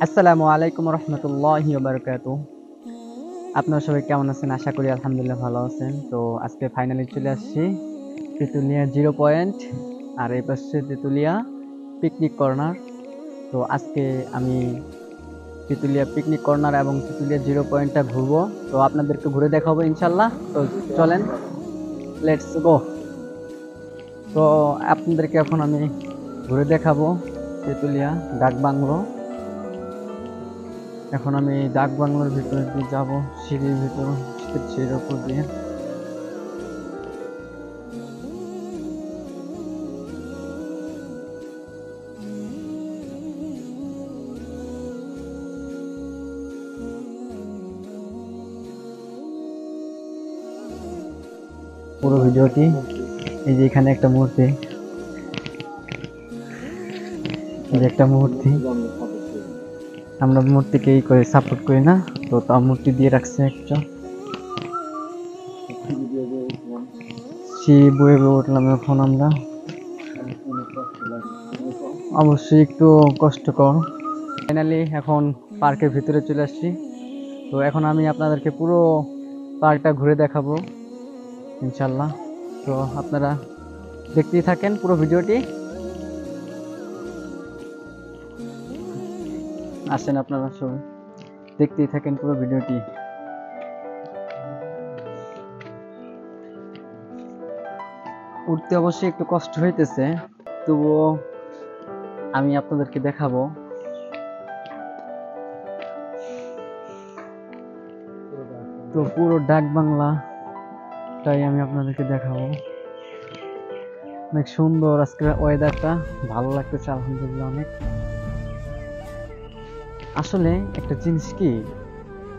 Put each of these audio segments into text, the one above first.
আসসালামু আলাইকুম রহমতুল্লাহি ওয়া বারাকাতুহু। আপনারা সবাই কেমন আছেন? আশা করি আলহামদুলিল্লাহ ভালো আছেন। তো আজকে ফাইনালি চলে আসছি তেঁতুলিয়া জিরো পয়েন্ট, আর এই পাশে তেঁতুলিয়া পিকনিক কর্নার। তো আজকে আমি তেঁতুলিয়া পিকনিক কর্নার এবং তেঁতুলিয়া জিরো পয়েন্টটা ঘুরবো। তো আপনাদেরকে ঘুরে দেখাবো ইনশাল্লাহ। তো চলেন, লেটস গো। তো আপনাদেরকে এখন আমি ঘুরে দেখাবো তেঁতুলিয়া ডাক বাংলো। এখন আমি ডাক বাংলোর ভিতরে দিয়ে যাবো, সিঁড়ির ভিতর, সিঁড়ির উপর দিয়ে। পুরো ভিডিওটি, এই যে এখানে একটা মূর্তি, একটা মূর্তি, আমরা মূর্তিকে এই করে সাপোর্ট করি না, তো তা মূর্তি দিয়ে রাখছে একটা। সিঁড়ি বয়ে বয়ে উঠলাম এখন আমরা, অবশ্যই একটু কষ্টকর। ফাইনালি এখন পার্কের ভিতরে চলে আসছি। তো এখন আমি আপনাদেরকে পুরো পার্কটা ঘুরে দেখাবো ইনশাল্লাহ। তো আপনারা দেখতেই থাকেন পুরো ভিডিওটি। আসেন আপনারা সবাই দেখতেই থাকেন পুরো ভিডিওটি। উঠতে অবশ্যই একটু কষ্ট হইতেছে, তবুও আমি আপনাদেরকে দেখাবো। তো পুরো ডাক বাংলাটাই আমি আপনাদেরকে দেখাবো। অনেক সুন্দর আজকে ওয়েদারটা, ভালো লাগতেছে আলহামদুলিল্লাহ অনেক। আসলে একটা জিনিস কি,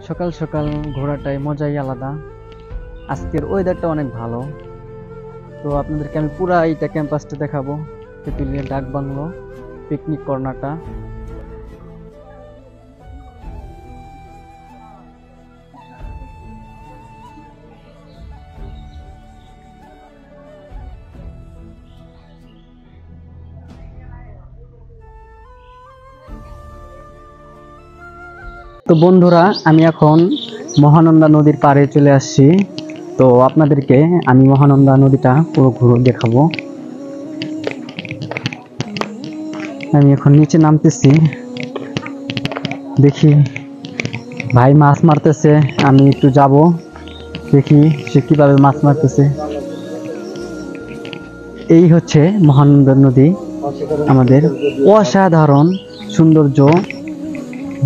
সকাল সকাল ঘোরাটাই মজাই আলাদা। আজকের ওয়েদারটা অনেক ভালো। তো আপনাদেরকে আমি পুরা এইটা ক্যাম্পাসটা দেখাবো, তেঁতুলিয়া ডাক বাংলো পিকনিক কর্নারটা। তো বন্ধুরা, আমি এখন মহানন্দা নদীর পাড়ে চলে আসছি। তো আপনাদেরকে আমি মহানন্দা নদীটা পুরো ঘুরে দেখাবো। আমি এখন নিচে নামতেছি, দেখি ভাই মাছ মারতেছে, আমি একটু যাব দেখি সে কিভাবে মাছ মারতেছে। এই হচ্ছে মহানন্দা নদী, আমাদের অসাধারণ সৌন্দর্য,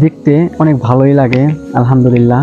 দেখতে অনেক ভালোই লাগে আলহামদুলিল্লাহ।